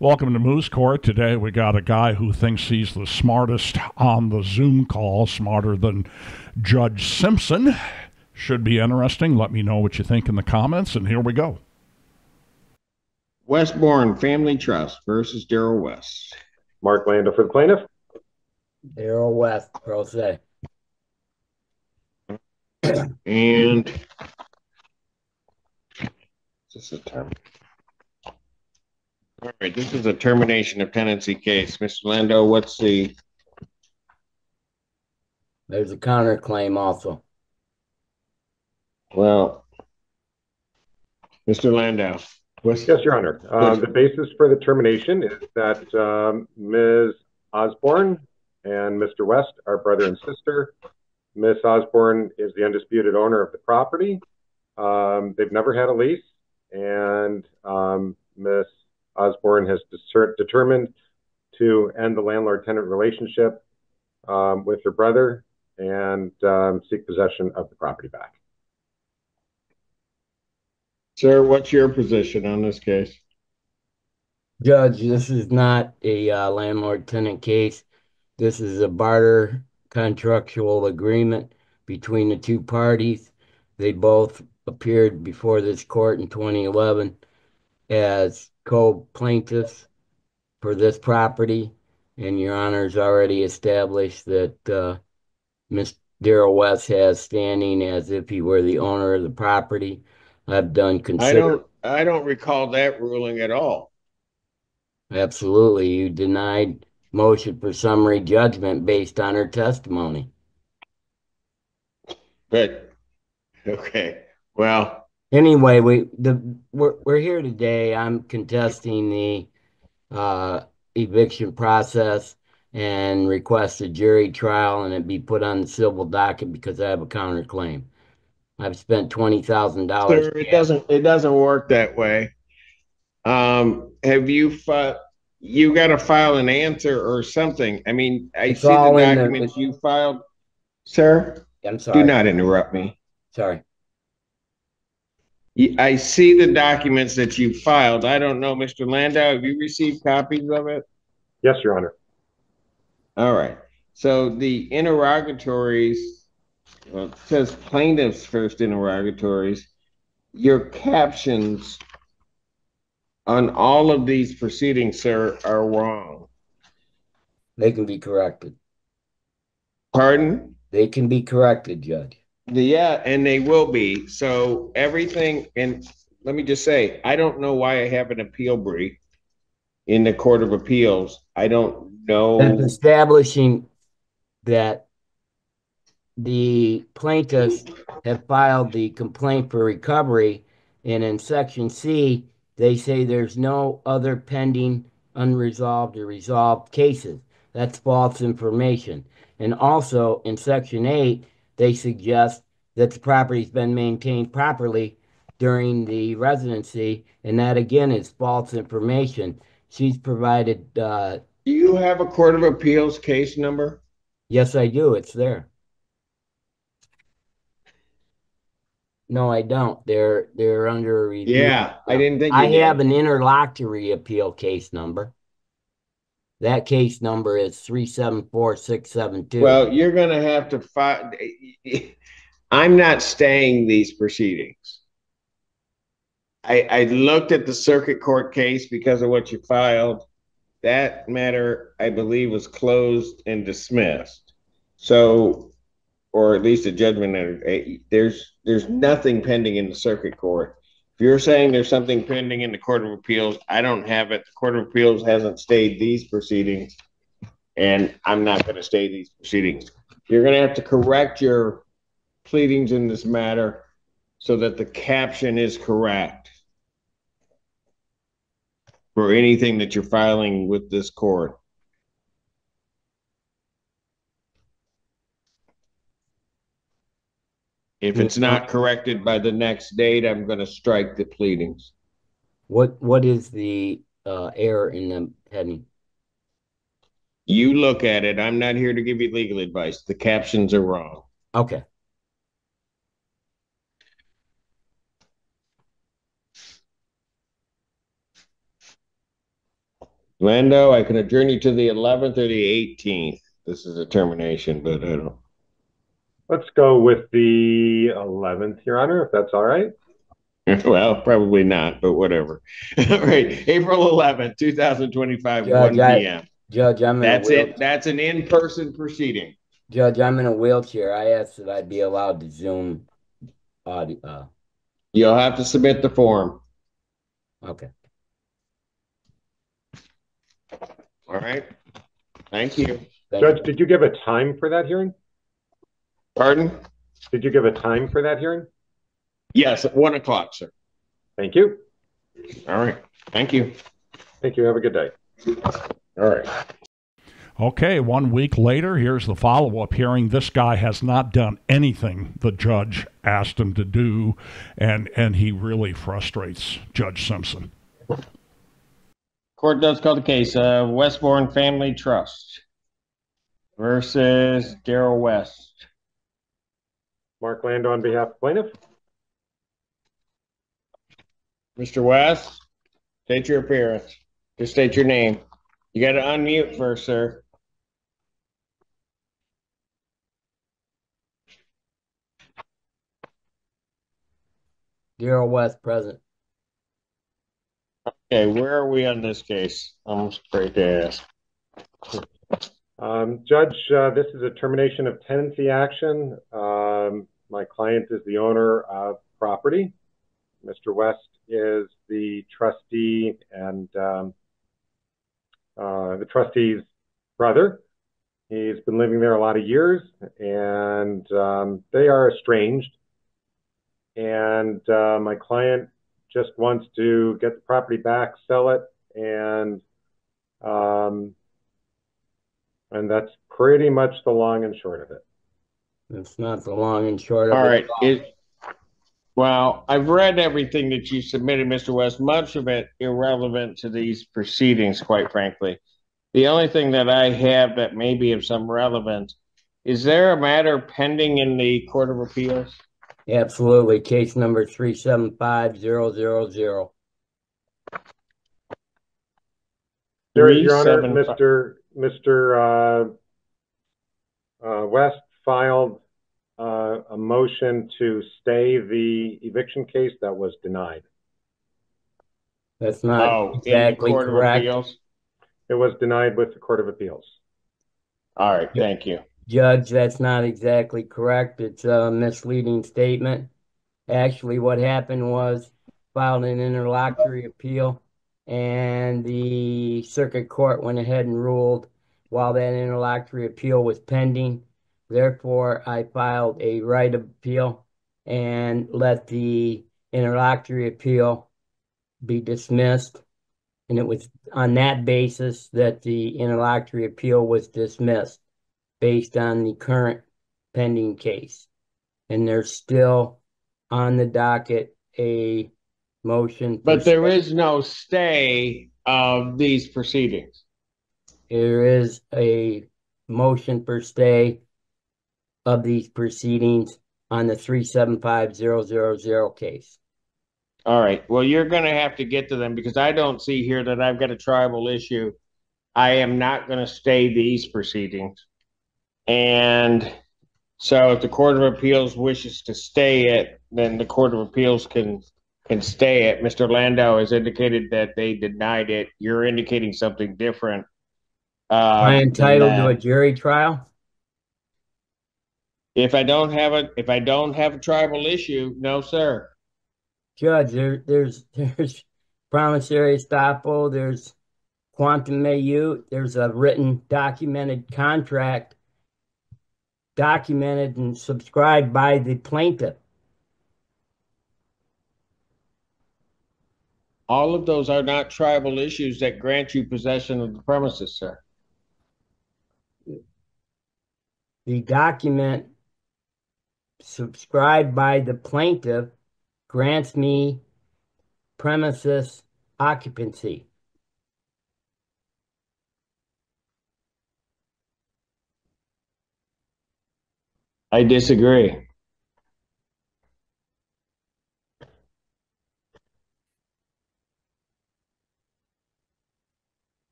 Welcome to Moose Court. Today we got a guy who thinks he's the smartest on the Zoom call, smarter than Judge Simpson. Should be interesting. Let me know what you think in the comments, and here we go. Westbourne Family Trust versus Daryl West. Mark Landa for the plaintiff. Daryl West, pro se. And this is a term. All right, this is a termination of tenancy case. Mr. Lando, what's the... There's a counterclaim also. Well, Mr. Landau. Yes, Your Honor. The basis for the termination is that Ms. Osborne and Mr. West are brother and sister. Ms. Osborne is the undisputed owner of the property. They've never had a lease, and Ms. Osborne has determined to end the landlord-tenant relationship with her brother and seek possession of the property back. Sir, what's your position on this case? Judge, this is not a landlord-tenant case. This is a barter contractual agreement between the two parties. They both appeared before this court in 2011 as co-plaintiffs for this property, and Your Honor's already established that Mr. Daryl West has standing as if he were the owner of the property. I've done consider. I don't recall that ruling at all. Absolutely. You denied motion for summary judgment based on her testimony. But okay. Well, anyway, we're here today. I'm contesting the eviction process and request a jury trial and it be put on the civil docket because I have a counterclaim. I've spent $20,000. sir, it doesn't work that way. Have you you got to file an answer or something? I mean, I see the documents you filed. Sir, I'm sorry. Do not interrupt me. Sorry. I see the documents that you filed. I don't know, Mr. Landau, have you received copies of it? Yes, Your Honor. All right. So the interrogatories, well, it says plaintiff's first interrogatories. Your captions on all of these proceedings, sir, are wrong. They can be corrected. Pardon? They can be corrected, Judge. Yeah, and they will be. So everything, and let me just say, I don't know why I have an appeal brief in the Court of Appeals. I don't know. That's establishing that the plaintiffs have filed the complaint for recovery, and in Section C, they say there's no other pending, unresolved, or resolved cases. That's false information. And also in Section 8, they suggest that the property's been maintained properly during the residency, and that again is false information. She's provided. Do you have a Court of Appeals case number? Yes, I do. It's there. No, I don't. They're under review. Yeah, I didn't think I have an interlocutory appeal case number. That case number is 374672. Well, you're going to have to file. I'm not staying these proceedings. I looked at the circuit court case because of what you filed. That matter, I believe, was closed and dismissed. So, or at least a judgment. There's nothing pending in the circuit court. If you're saying there's something pending in the Court of Appeals, I don't have it. The Court of Appeals hasn't stayed these proceedings, and I'm not going to stay these proceedings. You're going to have to correct your pleadings in this matter so that the caption is correct for anything that you're filing with this court. If it's not corrected by the next date, I'm going to strike the pleadings. What is the error in the heading? You look at it. I'm not here to give you legal advice. The captions are wrong. Okay. Lando, I can adjourn you to the 11th or the 18th. This is a termination, but I don't. Let's go with the 11th, Your Honor, if that's all right. Well, probably not, but whatever. All right, April 11th, 2025, Judge, 1 p.m. Judge, I'm in a That's it. That's an in-person proceeding. Judge, I'm in a wheelchair. I asked that I be allowed to Zoom audio. You'll have to submit the form. Okay. All right. Thank you. Judge, did you give a time for that hearing? Pardon? Did you give a time for that hearing? Yes, at 1 o'clock, sir. Thank you. All right. Thank you. Thank you. Have a good day. All right. Okay, 1 week later, here's the follow-up hearing. This guy has not done anything the judge asked him to do, and he really frustrates Judge Simpson. Court does call the case of Westbourne Family Trust versus Daryl West. Mark Lando on behalf of plaintiff. Mr. West, state your appearance. Just state your name. You got to unmute first, sir. Daryl West, present. Okay, where are we on this case? I'm afraid to ask. Judge, this is a termination of tenancy action. My client is the owner of property. Mr. West is the trustee and the trustee's brother. He's been living there a lot of years, and they are estranged. And my client just wants to get the property back, sell it, and that's pretty much the long and short of it. It's not the long and short of All it. right. Well, I've read everything that you submitted, Mr. West, much of it irrelevant to these proceedings, quite frankly. The only thing that I have that may be of some relevance, is there a matter pending in the Court of Appeals? Absolutely. Case number 375000. Your Honor, Mr. West filed a motion to stay the eviction case that was denied. That's not exactly Court correct. Of Appeals? It was denied with the Court of Appeals. All right, thank you. Judge, that's not exactly correct. It's a misleading statement. Actually, what happened was filed an interlocutory appeal, and the circuit court went ahead and ruled while that interlocutory appeal was pending. Therefore, I filed a right of appeal and let the interlocutory appeal be dismissed. And it was on that basis that the interlocutory appeal was dismissed based on the current pending case. And there's still on the docket a motion. But there is no stay of these proceedings. There is a motion for stay of these proceedings on the 375000 case. All right. Well, you're going to have to get to them because I don't see here that I've got a tribal issue. I am not going to stay these proceedings. And so if the Court of Appeals wishes to stay it, then the Court of Appeals can stay it. Mr. Landau has indicated that they denied it. You're indicating something different. Am I entitled to a jury trial? If I don't have a tribal issue, no, sir. Judge, there's promissory estoppel, there's quantum meute, there's a written documented contract documented and subscribed by the plaintiff. All of those are not tribal issues that grant you possession of the premises, sir. The document subscribed by the plaintiff grants me premises occupancy. I disagree.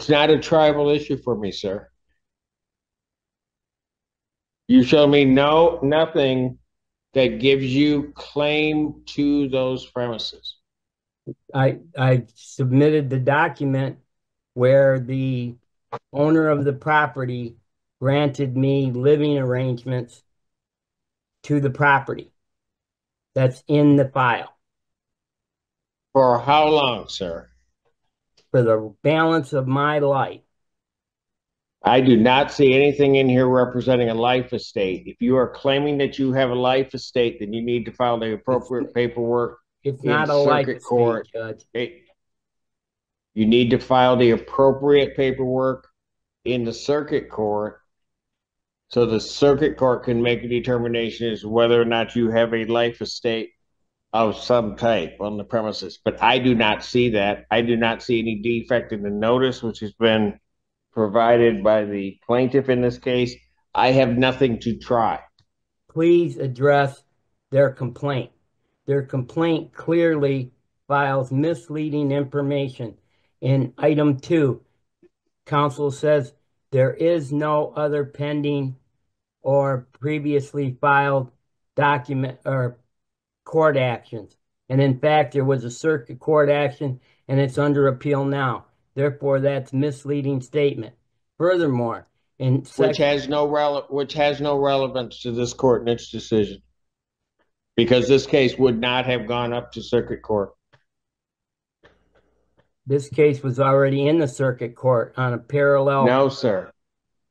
It's not a tribal issue for me, sir. You show me nothing that gives you claim to those premises. I submitted the document where the owner of the property granted me living arrangements to the property. That's in the file. For how long, sir? For the balance of my life. I do not see anything in here representing a life estate. If you are claiming that you have a life estate, then you need to file the appropriate paperwork. It's not a life estate, Judge. You need to file the appropriate paperwork in the circuit court so the circuit court can make a determination as to whether or not you have a life estate of some type on the premises. But I do not see that. I do not see any defect in the notice which has been provided by the plaintiff in this case. I have nothing to try. Please address their complaint. Their complaint clearly files misleading information. In item 2, counsel says there is no other pending or previously filed document or court actions. And in fact, there was a circuit court action and it's under appeal now. Therefore, that's misleading statement. Furthermore, which has no relevance to this court and its decision, because this case would not have gone up to circuit court. This case was already in the circuit court on a parallel. No, sir.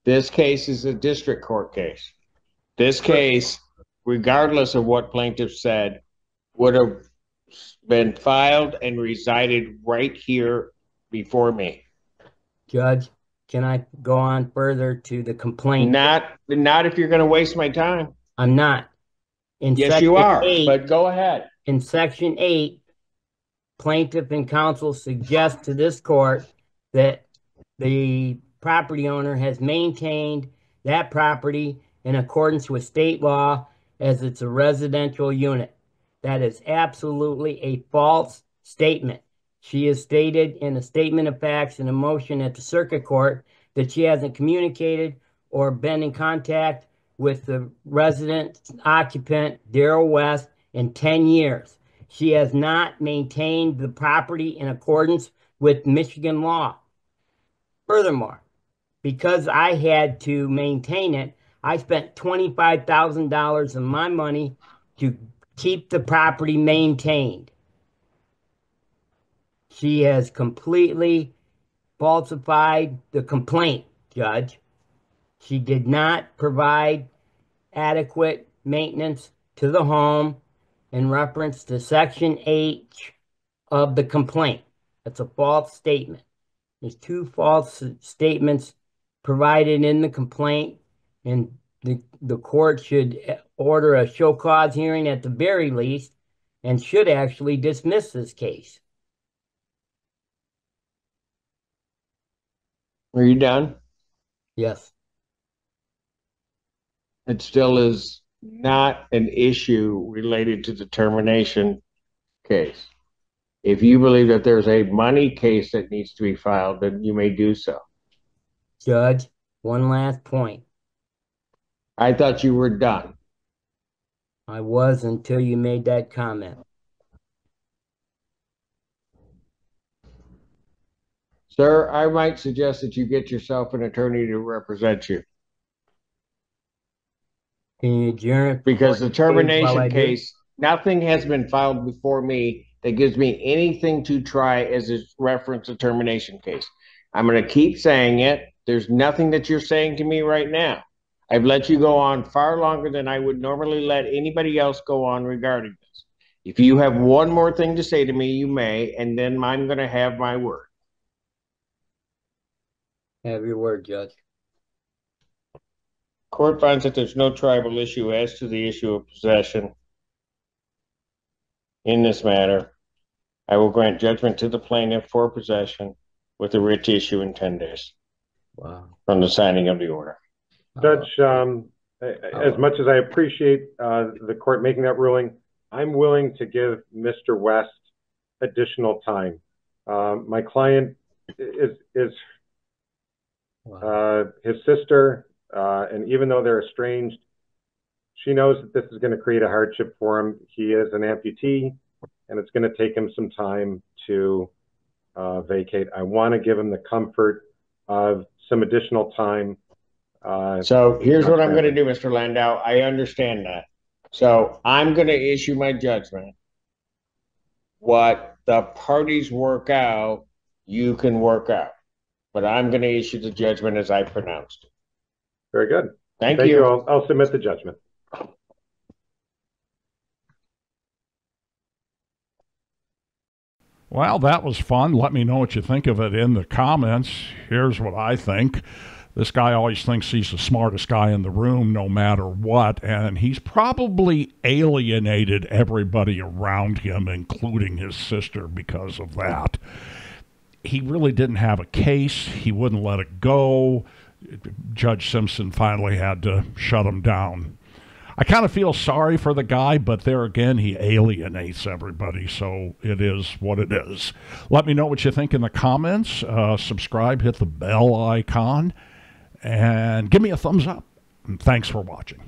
This case is a district court case. This case, regardless of what plaintiff said, would have been filed and resided right here before me. Judge, can I go on further to the complaint? Not if you're going to waste my time. I'm not. Yes, you are, but go ahead. In Section 8, plaintiff and counsel suggest to this court that the property owner has maintained that property in accordance with state law as it's a residential unit. That is absolutely a false statement. She has stated in a statement of facts and a motion at the circuit court that she hasn't communicated or been in contact with the resident occupant, Daryl West, in 10 years. She has not maintained the property in accordance with Michigan law. Furthermore, because I had to maintain it, I spent $25,000 of my money to keep the property maintained. She has completely falsified the complaint, Judge. She did not provide adequate maintenance to the home in reference to Section 8 of the complaint. That's a false statement. There's 2 false statements provided in the complaint, and the court should order a show cause hearing at the very least and should actually dismiss this case. Are you done? Yes. It still is not an issue related to the termination case. If you believe that there's a money case that needs to be filed, then you may do so. Judge, one last point. I thought you were done. I was until you made that comment. Sir, I might suggest that you get yourself an attorney to represent you. Can you adjourn it? Because the termination case, nothing has been filed before me that gives me anything to try as a reference to termination case. I'm going to keep saying it. There's nothing that you're saying to me right now. I've let you go on far longer than I would normally let anybody else go on regarding this. If you have one more thing to say to me, you may, and then I'm going to have my word. Have your word, Judge. Court finds that there's no tribal issue as to the issue of possession in this matter. I will grant judgment to the plaintiff for possession with a writ to issue in 10 days. Wow. From the signing of the order. Judge, as much as I appreciate the court making that ruling, I'm willing to give Mr. West additional time. My client is His sister, and even though they're estranged, she knows that this is going to create a hardship for him. He is an amputee, and it's going to take him some time to vacate. I want to give him the comfort of some additional time. So here's what I'm going to do, Mr. Landau. I understand that. So I'm going to issue my judgment. What the parties work out, you can work out. But I'm going to issue the judgment as I pronounced it. Very good. Thank you. I'll submit the judgment. Well, that was fun. Let me know what you think of it in the comments. Here's what I think. This guy always thinks he's the smartest guy in the room no matter what, and he's probably alienated everybody around him, including his sister, because of that. He really didn't have a case. He wouldn't let it go. Judge Simpson finally had to shut him down. I kind of feel sorry for the guy, but there again, he alienates everybody, so it is what it is. Let me know what you think in the comments. Subscribe, hit the bell icon, and give me a thumbs up. And thanks for watching.